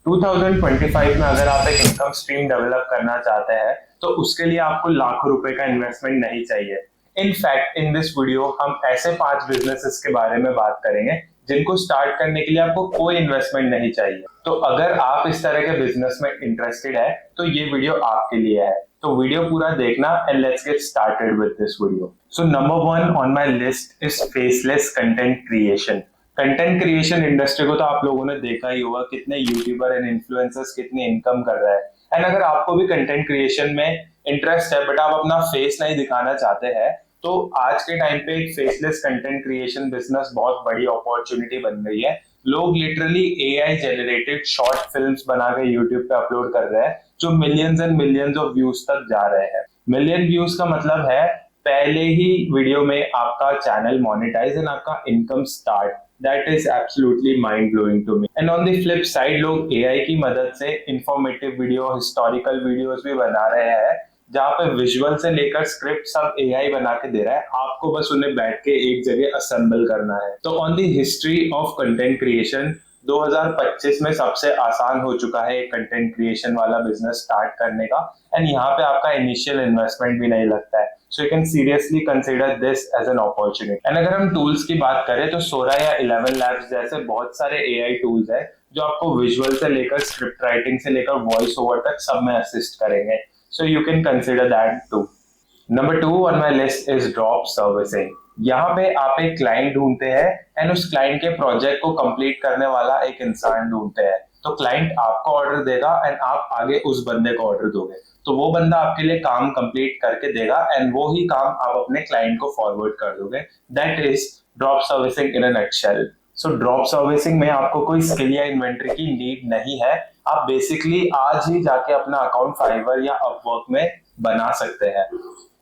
2025 में अगर आप एक इनकम स्ट्रीम डेवलप करना चाहते हैं तो उसके लिए आपको लाखों रुपए का इन्वेस्टमेंट नहीं चाहिए। इनफैक्ट इन दिस वीडियो हम ऐसे 5 बिजनेसेस के बारे में बात करेंगे जिनको स्टार्ट करने के लिए आपको कोई इन्वेस्टमेंट नहीं चाहिए। तो अगर आप इस तरह के बिजनेस में इंटरेस्टेड है तो ये वीडियो आपके लिए है। तो वीडियो पूरा देखना and let's get started with this video. So number 1 on my list is faceless content creation. Content creation industry को तो आप लोगों ने देखा ही होगा, कितने यूट्यूबर एंड इन्फ्लुएंसर्स कितने इनकम कर रहे हैं। एंड अगर आपको भी कंटेंट क्रिएशन में इंटरेस्ट है बट आप अपना फेस नहीं दिखाना चाहते हैं तो आज के टाइम पे एक फेसलेस कंटेंट क्रिएशन बिजनेस बहुत बड़ी अपॉर्चुनिटी बन गई है। लोग literally AI generated short films बना के यूट्यूब पे अपलोड कर रहे हैं जो millions and millions of views तक जा रहे हैं। मिलियन व्यूज का मतलब है पहले ही वीडियो में आपका चैनल मोनेटाइज एंड आपका income start. That is absolutely mind blowing to me. And on the flip side लोग एआई की मदद से इंफॉर्मेटिव वीडियो, हिस्टोरिकल वीडियोस भी बना रहे हैं जहाँ पे विजुअल से लेकर स्क्रिप्ट सब एआई बना के दे रहा है, आपको बस उन्हें बैठ के एक जगह असेंबल करना है। तो on the history of content creation 2025 में सबसे आसान हो चुका है एक कंटेंट क्रिएशन वाला बिजनेस स्टार्ट करने का। एंड यहाँ पे आपका इनिशियल इन्वेस्टमेंट भी नहीं लगता है। So you can seriously consider this as an opportunity. And अगर हम टूल्स की बात करें तो सोरा या 11 लैब्स जैसे बहुत सारे एआई टूल्स है जो आपको विजुअल से लेकर स्क्रिप्ट राइटिंग से लेकर वॉइस ओवर तक सब में असिस्ट करेंगे। So you can consider that too. Number 2 on my list is drop servicing. यहाँ पे आप एक क्लाइंट ढूंढते हैं एंड उस क्लाइंट के प्रोजेक्ट को कंप्लीट करने वाला एक इंसान ढूंढते हैं। तो क्लाइंट आपको ऑर्डर देगा एंड आप आगे उस बंदे को ऑर्डर दोगे। तो वो बंदा आपके लिए काम कंप्लीट करके देगा एंड वो ही काम आप अपने क्लाइंट को फॉरवर्ड कर दोगे। That is drop servicing in a nutshell. So drop servicing में आपको कोई स्किल या इन्वेंटरी की नीड नहीं है। आप बेसिकली आज ही जाके अपना अकाउंट फाइवर या अपवर्क में बना सकते हैं।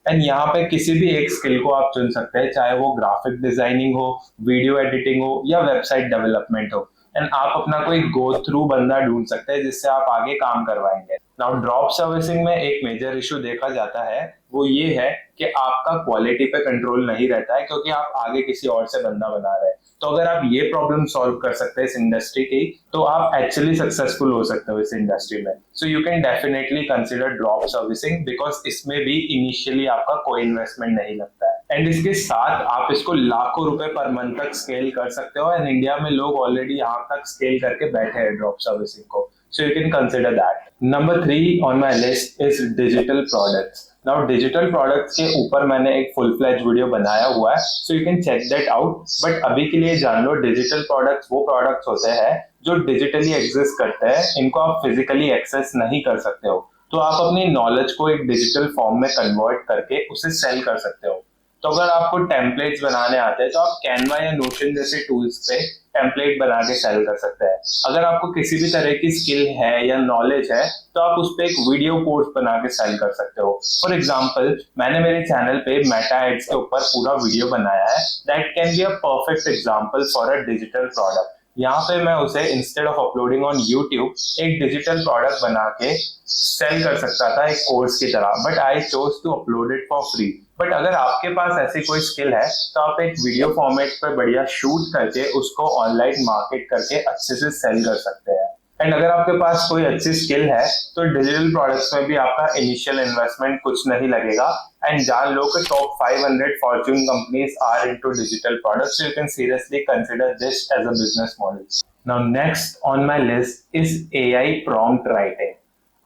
एंड यहाँ पे किसी भी एक स्किल को आप चुन सकते हैं, चाहे वो ग्राफिक डिजाइनिंग हो, वीडियो एडिटिंग हो या वेबसाइट डेवलपमेंट हो। एंड आप अपना कोई गो थ्रू बंदा ढूंढ सकते हैं जिससे आप आगे काम करवाएंगे। नाउ ड्रॉप सर्विसिंग में एक मेजर इशू देखा जाता है, वो ये है कि आपका क्वालिटी पे कंट्रोल नहीं रहता है क्योंकि आप आगे किसी और से बंदा बना रहे हैं। तो अगर आप ये प्रॉब्लम सॉल्व कर सकते हैं इस इंडस्ट्री की तो आप एक्चुअली सक्सेसफुल हो सकते हो इस इंडस्ट्री में। सो you can definitely consider drop servicing because इसमें भी इनिशियली आपका कोई इन्वेस्टमेंट नहीं लगता है। एंड इसके साथ आप इसको लाखों रुपए पर मंथ तक स्केल कर सकते हो। एंड इंडिया में लोग ऑलरेडी यहाँ तक स्केल करके बैठे हैं ड्रॉप सर्विसिंग को। So you can consider that. Number 3 on my list is digital products. Now digital products के ऊपर मैंने एक full fledged वीडियो बनाया हुआ है, so you can check that out. But अभी के लिए जान लो digital products वो products होते हैं जो digitally exist करते हैं, इनको आप physically access नहीं कर सकते हो। तो आप अपनी knowledge को एक digital form में convert करके उसे sell कर सकते हो। तो अगर आपको टेम्पलेट्स बनाने आते हैं तो आप कैनवा या नोशन जैसे टूल्स पे टेम्पलेट बना के सेल कर सकते हैं। अगर आपको किसी भी तरह की स्किल है या नॉलेज है तो आप उस पे एक वीडियो कोर्स बना के सेल कर सकते हो। फॉर एग्जांपल मैंने मेरे चैनल पे मेटा एड्स के ऊपर पूरा वीडियो बनाया है। That can be a perfect example for a digital product. यहाँ पे मैं उसे instead of uploading on YouTube एक डिजिटल प्रोडक्ट बना के सेल कर सकता था एक कोर्स की तरह, but I chose to upload it for free. But अगर आपके पास ऐसी कोई स्किल है तो आप एक वीडियो फॉर्मेट पर बढ़िया शूट करके उसको ऑनलाइन मार्केट करके अच्छे से सेल कर सकते हैं। एंड अगर आपके पास कोई अच्छी स्किल है तो डिजिटल प्रोडक्ट्स में भी आपका इनिशियल इन्वेस्टमेंट कुछ नहीं लगेगा। एंड जान लो कि top 500 Fortune companies are into digital products. You can seriously consider this as a business model. Now next on my list is AI prompt writing.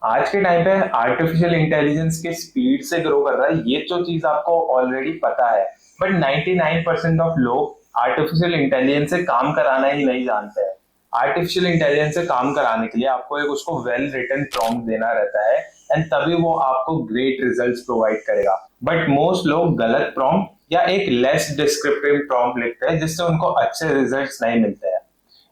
आज के टाइम पे आर्टिफिशियल इंटेलिजेंस के स्पीड से ग्रो कर रहा है, ये तो चीज आपको ऑलरेडी पता है। बट 99% ऑफ लोग आर्टिफिशियल इंटेलिजेंस से काम कराना ही नहीं जानते हैं। आर्टिफिशियल इंटेलिजेंस से काम कराने के लिए आपको एक उसको वेल रिटन प्रॉम्प्ट देना रहता है एंड तभी वो आपको ग्रेट रिजल्ट्स प्रोवाइड करेगा। बट मोस्ट लोग गलत प्रॉम्प्ट या एक लेस डिस्क्रिप्टिव प्रॉम्प्ट लिखते हैं जिससे उनको अच्छे रिजल्ट्स नहीं मिलते हैं।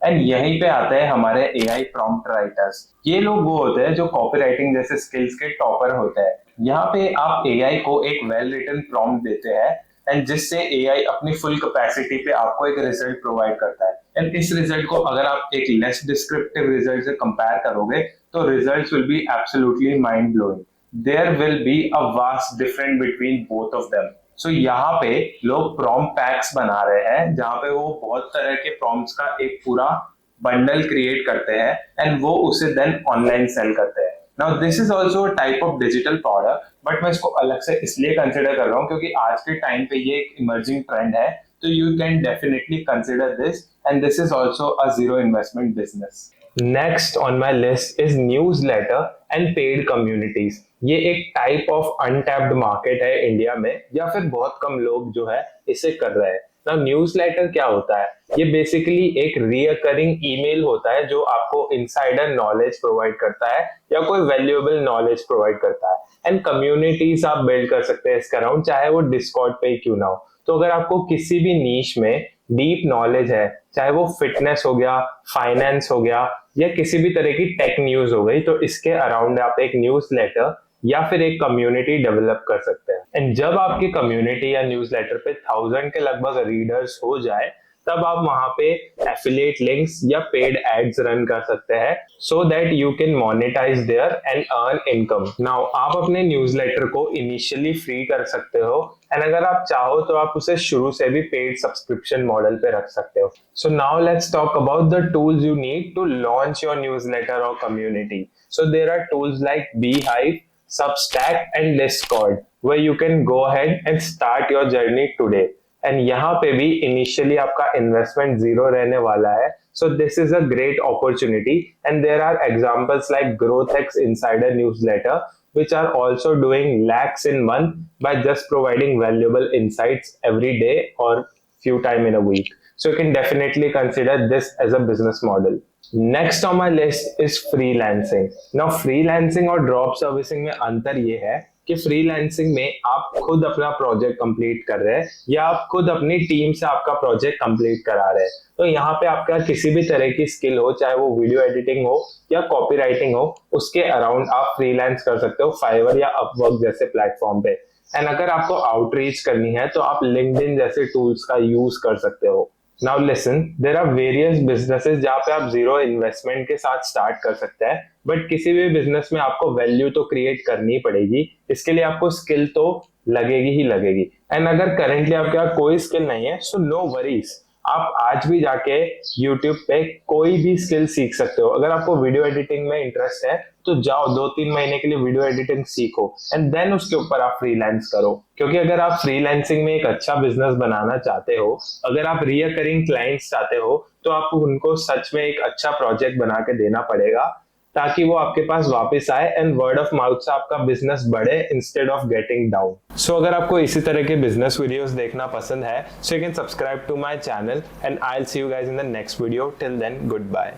एंड यहीं पे आते हैं हमारे एआई प्रॉम्प्ट राइटर्स। ये लोग वो होते हैं जो कॉपी राइटिंग जैसे स्किल्स के टॉपर होते हैं। यहाँ पे आप एआई को एक वेल रिटन प्रॉम्प्ट देते हैं एंड जिससे एआई अपनी फुल कैपेसिटी पे आपको एक रिजल्ट प्रोवाइड करता है। एंड इस रिजल्ट को अगर आप एक लेस डिस्क्रिप्टिव रिजल्ट से कंपेयर करोगे तो results will be absolutely mind blowing. There will be a vast difference between both of them. So यहाँ पे लोग प्रॉम्प्ट पैक्स बना रहे हैं जहाँ पे वो बहुत तरह के प्रॉम्प्ट्स का एक पूरा बंडल क्रिएट करते हैं एंड वो उसे देन ऑनलाइन सेल करते हैं। Now this is also type of digital product, but मैं इसको अलग से इसलिए कंसिडर कर रहा हूँ क्योंकि आज के टाइम पे ये एक इमर्जिंग ट्रेंड है, तो you can definitely consider this and this is also a zero investment business. Next on my list is newsletter and paid communities. ये एक टाइप ऑफ अनटैप्ड मार्केट है इंडिया में, या फिर बहुत कम लोग जो है इसे कर रहे हैं। ना न्यूज़लेटर क्या होता है? ये बेसिकली एक रिकरिंग ईमेल होता है जो आपको इनसाइडर नॉलेज प्रोवाइड करता है या कोई वैल्यूएबल नॉलेज प्रोवाइड करता है। एंड कम्युनिटीज आप बिल्ड कर सकते हैं इसके अराउंड, चाहे वो डिस्कॉर्ड पे ही क्यों ना हो। तो अगर आपको किसी भी नीश में डीप नॉलेज है, चाहे वो फिटनेस हो गया, फाइनेंस हो गया, या किसी भी तरह की टेक न्यूज हो गई, तो इसके अराउंड आप एक न्यूज़लेटर या फिर एक कम्युनिटी डेवलप कर सकते हैं। एंड जब आपकी कम्युनिटी या न्यूज़लेटर पे 1000 के लगभग रीडर्स हो जाए, तब आप वहां पे एफिलिएट लिंक्स या पेड एड्स रन कर सकते हैं so that you can monetise there and earn income. Now आप अपने न्यूज़लेटर को इनिशियली फ्री कर सकते हो, एंड अगर आप चाहो तो आप उसे शुरू से भी पेड सब्सक्रिप्शन मॉडल पे रख सकते हो। So now let's talk about the tools you need to launch your newsletter और community. So there are tools like Beehive, Substack and Discord where you can go ahead and start your journey today. And यहाँ पे भी initially आपका investment zero रहने वाला है, so this is a great opportunity. And there are examples like GrowthX Insider Newsletter which are also doing lakhs in month by just providing valuable insights every day or few time in a week. So you can definitely consider this as a business model. Next on my list is freelancing. Now freelancing और drop servicing में अंतर ये है कि freelancing में आप खुद अपना प्रोजेक्ट कंप्लीट कर रहे हैं या आप खुद अपनी टीम से आपका प्रोजेक्ट कंप्लीट करा रहे हैं। तो यहाँ पे आपका किसी भी तरह की स्किल हो, चाहे वो वीडियो एडिटिंग हो या कॉपी राइटिंग हो, उसके अराउंड आप फ्रीलांस कर सकते हो फाइवर या अपवर्क जैसे प्लेटफॉर्म पे। एंड अगर आपको आउटरीच करनी है तो आप लिंक्डइन जैसे टूल्स का यूज कर सकते हो। Now listen, there are various businesses जहाँ पे आप जीरो इन्वेस्टमेंट के साथ स्टार्ट कर सकते हैं, बट किसी भी बिजनेस में आपको वैल्यू तो क्रिएट करनी पड़ेगी, इसके लिए आपको स्किल तो लगेगी ही लगेगी। एंड अगर करेंटली आपके पास कोई स्किल नहीं है, सो नो वरीज, आप आज भी जाके YouTube पे कोई भी स्किल सीख सकते हो। अगर आपको वीडियो एडिटिंग में इंटरेस्ट है तो जाओ 2-3 महीने के लिए वीडियो एडिटिंग सीखो एंड देन उसके ऊपर आप फ्रीलांस करो। क्योंकि अगर आप फ्रीलांसिंग में एक अच्छा बिजनेस बनाना चाहते हो, अगर आप रिकरिंग क्लाइंट्स चाहते हो, तो आपको उनको सच में एक अच्छा प्रोजेक्ट बना के देना पड़ेगा ताकि वो आपके पास वापस आए एंड वर्ड ऑफ माउथ से आपका बिजनेस बढ़े इंस्टेड ऑफ गेटिंग डाउन। सो अगर आपको इसी तरह के बिजनेस वीडियोस देखना पसंद है, so you can subscribe to my channel and I will see you guys in the next video. Till then, good bye.